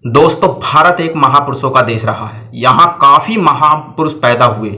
दोस्तों, भारत एक महापुरुषों का देश रहा है। यहाँ काफी महापुरुष पैदा हुए,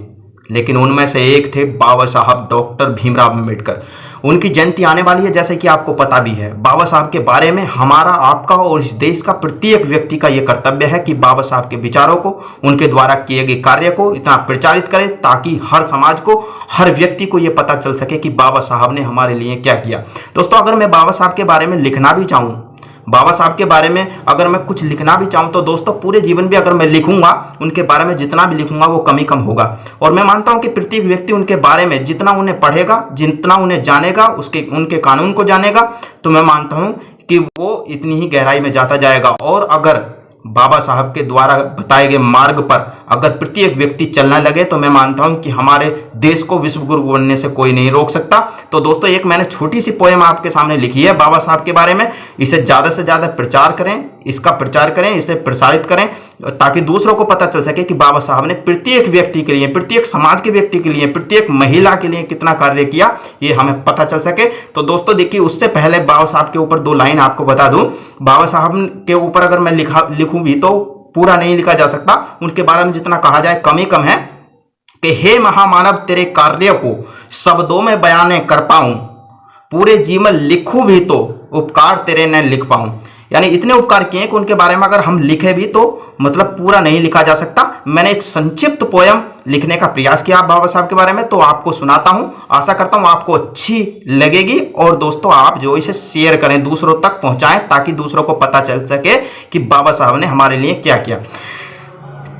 लेकिन उनमें से एक थे बाबा साहब डॉक्टर भीमराव अम्बेडकर। उनकी जयंती आने वाली है, जैसे कि आपको पता भी है। बाबा साहब के बारे में हमारा, आपका और इस देश का प्रत्येक व्यक्ति का यह कर्तव्य है कि बाबा साहब के विचारों को, उनके द्वारा किए गए कार्य को इतना प्रचारित करें ताकि हर समाज को, हर व्यक्ति को यह पता चल सके कि बाबा साहब ने हमारे लिए क्या किया। दोस्तों, अगर मैं बाबा साहब के बारे में लिखना भी चाहूँ, बाबा साहब के बारे में अगर मैं कुछ लिखना भी चाहूँ, तो दोस्तों पूरे जीवन भी अगर मैं लिखूंगा, उनके बारे में जितना भी लिखूंगा वो कम ही कम होगा। और मैं मानता हूँ कि प्रत्येक व्यक्ति उनके बारे में जितना उन्हें पढ़ेगा, जितना उन्हें जानेगा, उनके कानून को जानेगा, तो मैं मानता हूँ कि वो इतनी ही गहराई में जाता जाएगा। और अगर बाबा साहब के द्वारा बताए गए मार्ग पर अगर प्रत्येक व्यक्ति चलने लगे, तो मैं मानता हूं कि हमारे देश को विश्व गुरु बनने से कोई नहीं रोक सकता। तो दोस्तों, एक मैंने छोटी सी पोएम आपके सामने लिखी है बाबा साहब के बारे में। इसे ज्यादा से ज्यादा प्रचार करें, इसका प्रचार करें, इसे प्रसारित करें, ताकि दूसरों को पता चल सके कि बाबा साहब ने प्रत्येक व्यक्ति के लिए, प्रत्येक समाज के व्यक्ति के लिए, प्रत्येक महिला के लिए कितना कार्य किया, ये हमें पता चल सके। तो दोस्तों देखिए, उससे पहले बाबा साहब के ऊपर दो लाइन आपको बता दूं। बाबा साहब के ऊपर अगर मैं लिखूं भी तो पूरा नहीं लिखा जा सकता। उनके बारे में जितना कहा जाए कम ही कम है कि हे महामानव, तेरे कार्य को शब्दों में बयान कर पाऊं, पूरे जीवन लिखूं भी तो उपकार तेरे न लिख पाऊं। यानी इतने उपकार किए कि उनके बारे में अगर हम लिखे भी तो मतलब पूरा नहीं लिखा जा सकता। मैंने एक संक्षिप्त पोयम लिखने का प्रयास किया बाबा साहब के बारे में, तो आपको सुनाता हूं। आशा करता हूं आपको अच्छी लगेगी। और दोस्तों, आप जो इसे शेयर करें, दूसरों तक पहुंचाएं, ताकि दूसरों को पता चल सके कि बाबा साहब ने हमारे लिए क्या किया।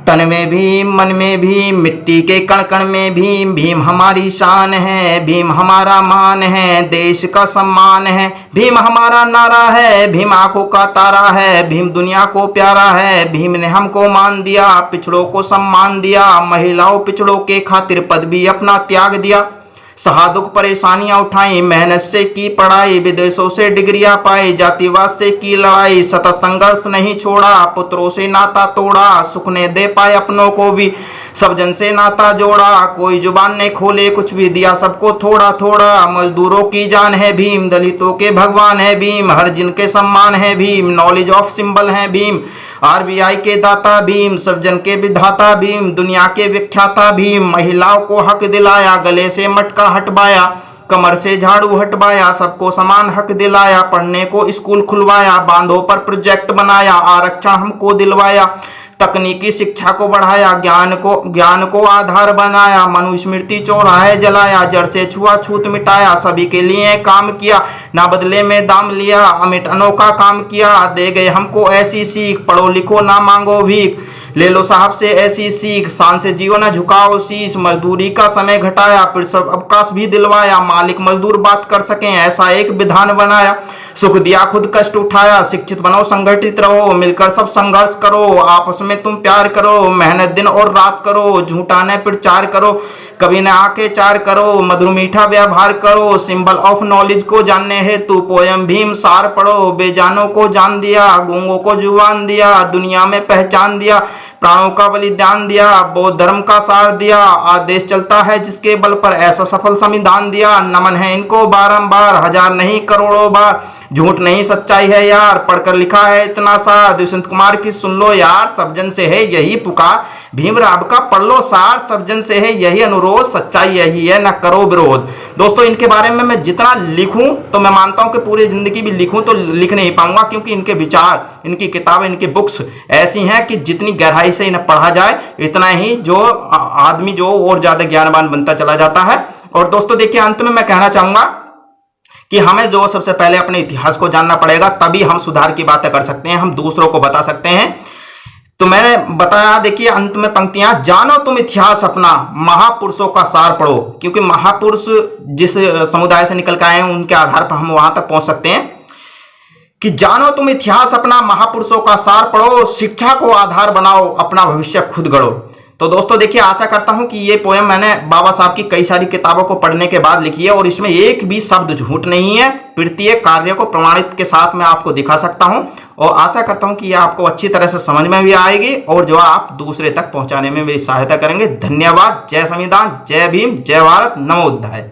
तन में भीम, मन में भीम, मिट्टी के कण कण में भीम, भीम हमारी शान है, भीम हमारा मान है, देश का सम्मान है, भीम हमारा नारा है, भीम आंखों का तारा है, भीम दुनिया को प्यारा है, भीम ने हमको मान दिया, पिछड़ों को सम्मान दिया, महिलाओं पिछड़ों के खातिर पद भी अपना त्याग दिया, सहा दुख परेशानियां उठाई, मेहनत से की पढ़ाई, विदेशों से डिग्रियां पाई, जातिवाद से की लड़ाई, सतत संघर्ष नहीं छोड़ा, पुत्रों से नाता तोड़ा, सुख ने दे पाए अपनों को भी, सब जन से नाता जोड़ा, कोई जुबान ने खोले कुछ भी, दिया सबको थोड़ा थोड़ा, मजदूरों की जान है भीम, दलितों के भगवान है भीम, हर जिनके सम्मान है भीम, नॉलेज ऑफ सिंबल है भीम, आरबीआई के दाता भीम, सब जन के विधाता भीम, दुनिया के विख्याता भीम, महिलाओं को हक दिलाया, गले से मटका हटवाया, कमर से झाड़ू हटवाया, सबको समान हक दिलाया, पढ़ने को स्कूल खुलवाया, बांधों पर प्रोजेक्ट बनाया, आरक्षण हमको दिलवाया, तकनीकी शिक्षा को बढ़ाया, ज्ञान को आधार बनाया, मनुस्मृति चौराहे जलाया, जड़ से छुआछूत मिटाया, सभी के लिए काम किया, ना बदले में दाम लिया, अमिट अनोखा काम किया, दे गए हमको ऐसी सीख, पढ़ो लिखो ना मांगो भीख, ले लो साहब से ऐसी सीख, शान से जियो ना झुकाओ शीश, मजदूरी का समय घटाया, फिर सब अवकाश भी दिलवाया, मालिक मजदूर बात कर सकें ऐसा एक विधान बनाया, सुख दिया खुद कष्ट उठाया, शिक्षित बनो संगठित रहो, मिलकर सब संघर्ष करो, आपस में तुम प्यार करो, मेहनत दिन और रात करो, झूठा न प्रचार करो, कभी न आके चार करो, मधुर मीठा व्यवहार करो, सिंबल ऑफ नॉलेज को जानने हेतु पोयम भीम सार पढ़ो, बेजानों को जान दिया, गूंगों को जुबान दिया, दुनिया में पहचान दिया, प्राणों का बलिदान दिया, बौद्ध धर्म का सार दिया, आदेश चलता है जिसके बल पर ऐसा सफल संविधान दिया, नमन है इनको बारंबार, हजार नहीं करोड़ों बार, झूठ नहीं सच्चाई है यार, पढ़कर लिखा है इतना सार, दुष्यंत कुमार की सुन लो यार, सब जन से है यही पुकार, भीमराव का पढ़ लो सार, सब जन से है यही अनुरोध, सच्चाई यही है न करो विरोध। दोस्तों, इनके बारे में मैं जितना लिखूं तो मैं मानता हूं कि पूरी जिंदगी भी लिखूं तो लिख नहीं पाऊंगा, क्योंकि इनके विचार, इनकी किताबें, इनकी बुक्स ऐसी हैं कि जितनी गहराई से इन्हें पढ़ा जाए इतना ही जो आदमी जो और ज्यादा ज्ञानवान बनता चला जाता है। और दोस्तों देखिए, अंत में मैं कहना चाहूंगा कि हमें जो सबसे पहले अपने इतिहास को जानना पड़ेगा, तभी हम सुधार की बातें कर सकते हैं, हम दूसरों को बता सकते हैं। तो मैंने बताया, देखिए अंत में पंक्तियां, जानो तुम इतिहास अपना, महापुरुषों का सार पढ़ो, क्योंकि महापुरुष जिस समुदाय से निकल के आए हैं उनके आधार पर हम वहां तक पहुंच सकते हैं कि जानो तुम इतिहास अपना, महापुरुषों का सार पढ़ो, शिक्षा को आधार बनाओ, अपना भविष्य खुद गढ़ो। तो दोस्तों देखिए, आशा करता हूं कि ये पोएम मैंने बाबा साहब की कई सारी किताबों को पढ़ने के बाद लिखी है, और इसमें एक भी शब्द झूठ नहीं है, प्रत्येक कार्य को प्रमाणित के साथ मैं आपको दिखा सकता हूं, और आशा करता हूं कि ये आपको अच्छी तरह से समझ में भी आएगी और जो आप दूसरे तक पहुंचाने में मेरी सहायता करेंगे। धन्यवाद। जय संविधान, जय भीम, जय भारत, नमो बुद्धाय।